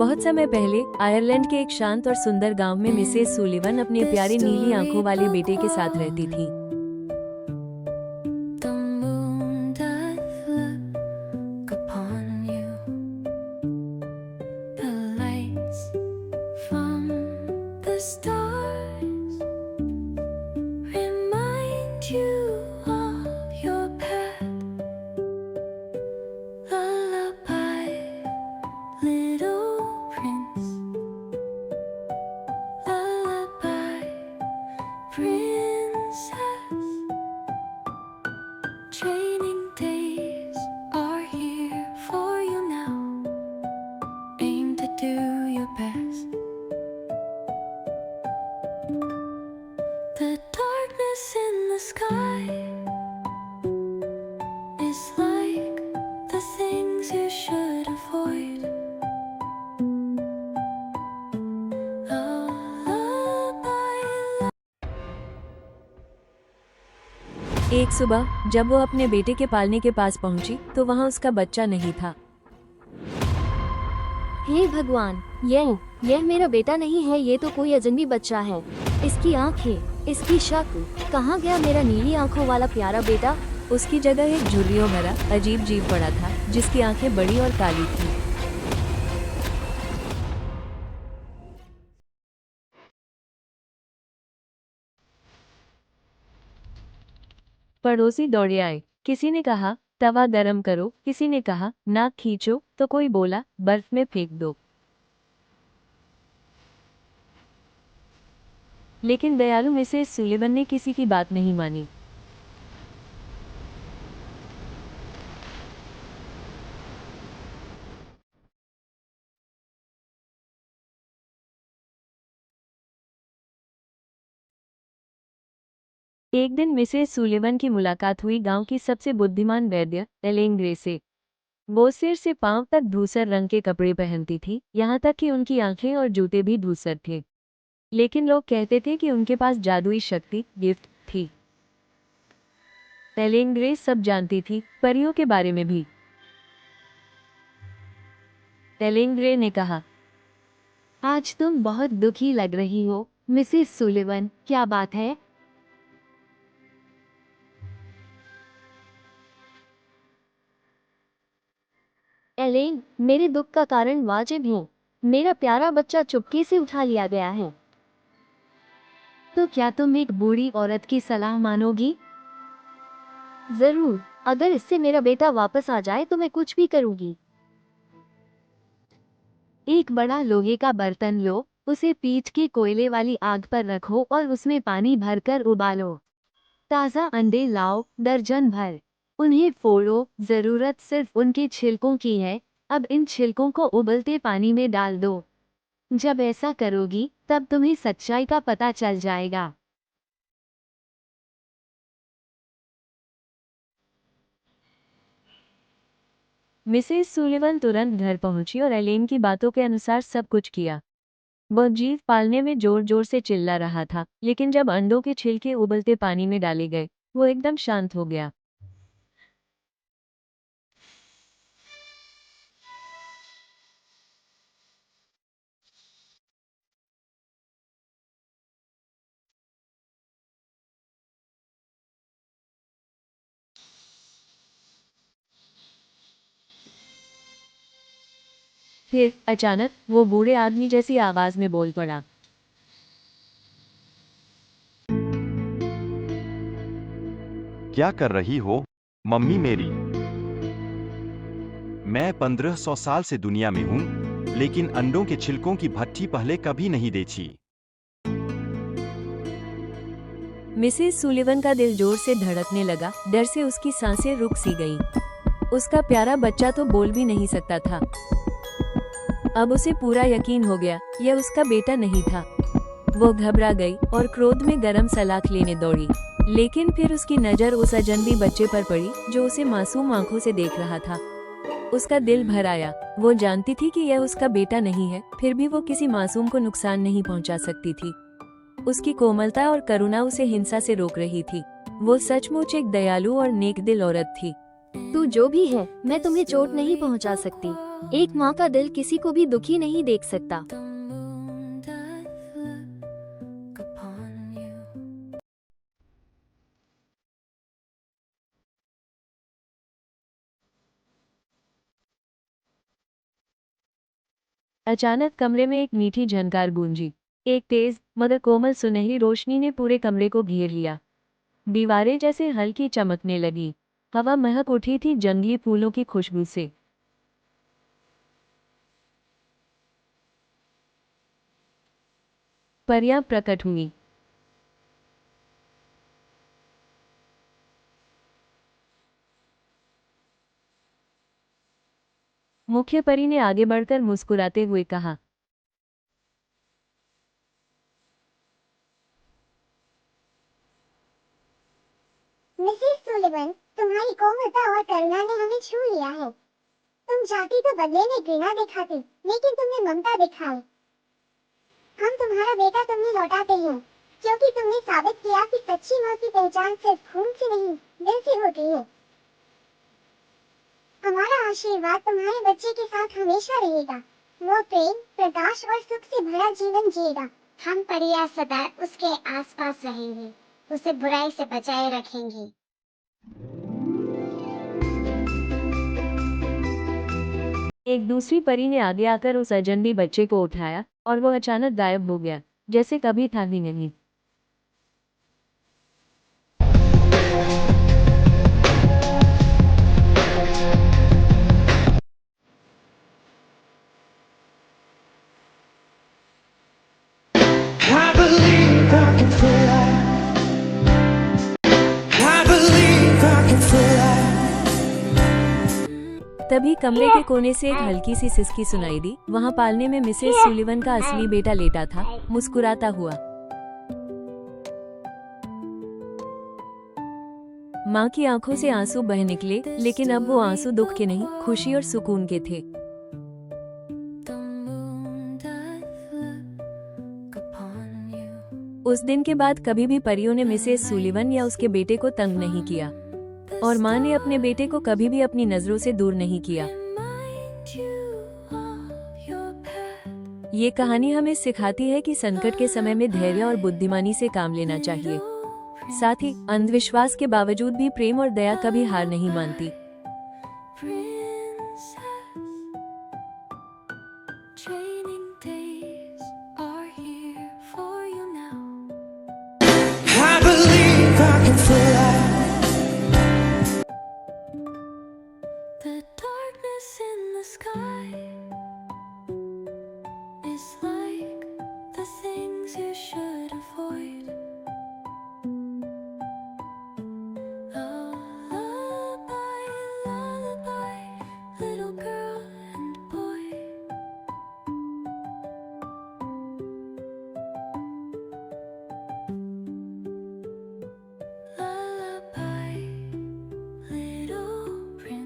बहुत समय पहले आयरलैंड के एक शांत और सुंदर गांव में मिसेस सुलिवन अपने प्यारे नीली आंखों वाले बेटे के साथ रहती थी। Training days are here for you now. Aim to do your best. The darkness in the sky is like the things you should avoid. एक सुबह जब वो अपने बेटे के पालने के पास पहुंची तो वहां उसका बच्चा नहीं था। हे भगवान, यह मेरा बेटा नहीं है, ये तो कोई अजनबी बच्चा है। इसकी आंखें, इसकी शक्ल, कहाँ गया मेरा नीली आंखों वाला प्यारा बेटा? उसकी जगह एक झुर्रियों भरा अजीब जीव पड़ा था जिसकी आंखें बड़ी और काली थी। पड़ोसी दौड़े आए। किसी ने कहा तवा गरम करो, किसी ने कहा नाक खींचो, तो कोई बोला बर्फ में फेंक दो। लेकिन दयालु मिसेस सुलिवन ने किसी की बात नहीं मानी। एक दिन मिसेस सुलिवन की मुलाकात हुई गांव की सबसे बुद्धिमान वैद्य एलेन ग्रे से। वो सिर से पांव तक धूसर रंग के कपड़े पहनती थी, यहाँ तक कि उनकी आंखें और जूते भी धूसर थे। लेकिन लोग कहते थे कि उनके पास जादुई शक्ति गिफ्ट थी। एलेन ग्रे सब जानती थी, परियों के बारे में भी। एलेन ग्रे ने कहा, आज तुम बहुत दुखी लग रही हो मिसेस सुलिवन, क्या बात है? एलेन, मेरे दुख का कारण वाजिब है। मेरा प्यारा बच्चा चुपके से उठा लिया गया है। तो क्या तुम एक बूढ़ी औरत की सलाह मानोगी? जरूर, अगर इससे मेरा बेटा वापस आ जाए तो मैं कुछ भी करूंगी। एक बड़ा लोहे का बर्तन लो, उसे पीठ के कोयले वाली आग पर रखो और उसमें पानी भरकर उबालो। ताज़ा अंडे लाओ, दर्जन भर। उन्हें फोड़ो, जरूरत सिर्फ उनके छिलकों की है। अब इन छिलकों को उबलते पानी में डाल दो। जब ऐसा करोगी तब तुम्हें सच्चाई का पता चल जाएगा। मिसेस सुलिवन तुरंत घर पहुंची और एलेन की बातों के अनुसार सब कुछ किया। वह जीव पालने में जोर जोर से चिल्ला रहा था, लेकिन जब अंडों के छिलके उबलते पानी में डाले गए, वो एकदम शांत हो गया। फिर अचानक वो बूढ़े आदमी जैसी आवाज में बोल पड़ा, क्या कर रही हो मम्मी मेरी? मैं 1500 साल से दुनिया में हूँ, लेकिन अंडों के छिलकों की भट्ठी पहले कभी नहीं देखी। मिसेस सुलिवन का दिल जोर से धड़कने लगा, डर से उसकी सांसें रुक सी गईं। उसका प्यारा बच्चा तो बोल भी नहीं सकता था। अब उसे पूरा यकीन हो गया, यह उसका बेटा नहीं था। वो घबरा गई और क्रोध में गरम सलाख लेने दौड़ी, लेकिन फिर उसकी नजर उस अजनबी बच्चे पर पड़ी जो उसे मासूम आंखों से देख रहा था। उसका दिल भर आया। वो जानती थी कि यह उसका बेटा नहीं है, फिर भी वो किसी मासूम को नुकसान नहीं पहुंचा सकती थी। उसकी कोमलता और करुणा उसे हिंसा से रोक रही थी। वो सचमुच एक दयालु और नेक दिल औरत थी। तू जो भी है, मैं तुम्हें चोट नहीं पहुंचा सकती। एक माँ का दिल किसी को भी दुखी नहीं देख सकता। the moon doth look upon you. अचानक कमरे में एक मीठी झनकार गूंजी। एक तेज मगर कोमल सुनहरी रोशनी ने पूरे कमरे को घेर लिया। दीवारें जैसे हल्की चमकने लगी। हवा महक उठी थी जंगली फूलों की खुशबू से। परियां प्रकट हुई। मुख्य परी ने आगे बढ़कर मुस्कुराते हुए कहा, मिसेस सुलिवन, तुम्हारी कोमलता और करुणा ने हमें छू लिया है। तुम चाहती तो बदले में घृणा दिखाती, लेकिन तुमने ममता दिखाई। हम तुम्हारा बेटा तुम्हें लौटाते हैं, क्योंकि तुमने साबित किया कि सच्ची माँ की पहचान सिर्फ खून से नहीं, दिल से होती है। हमारा आशीर्वाद तुम्हारे बच्चे के साथ हमेशा रहेगा। वो प्रेम, प्रकाश और सुख से भरा जीवन जिएगा। हम परियां सदा उसके आसपास रहेंगे, उसे बुराई से बचाए रखेंगे। एक दूसरी परी ने आगे आकर उस अजनबी बच्चे को उठाया और वो अचानक गायब हो गया, जैसे कभी था ही नहीं। I believe I can fly. I believe I can fly. तभी कमरे के कोने से एक हल्की सी सिसकी सुनाई दी। वहाँ पालने में मिसेस सुलिवन का असली बेटा लेटा था, मुस्कुराता हुआ। माँ की आंखों से आंसू बह निकले, लेकिन अब वो आंसू दुख के नहीं, खुशी और सुकून के थे। The moon doth look upon you. उस दिन के बाद कभी भी परियों ने मिसेस सुलिवन या उसके बेटे को तंग नहीं किया, और माँ ने अपने बेटे को कभी भी अपनी नजरों से दूर नहीं किया। Remind you of your path. ये कहानी हमें सिखाती है कि संकट के समय में धैर्य और बुद्धिमानी से काम लेना चाहिए। साथ ही अंधविश्वास के बावजूद भी प्रेम और दया कभी हार नहीं मानती। Prince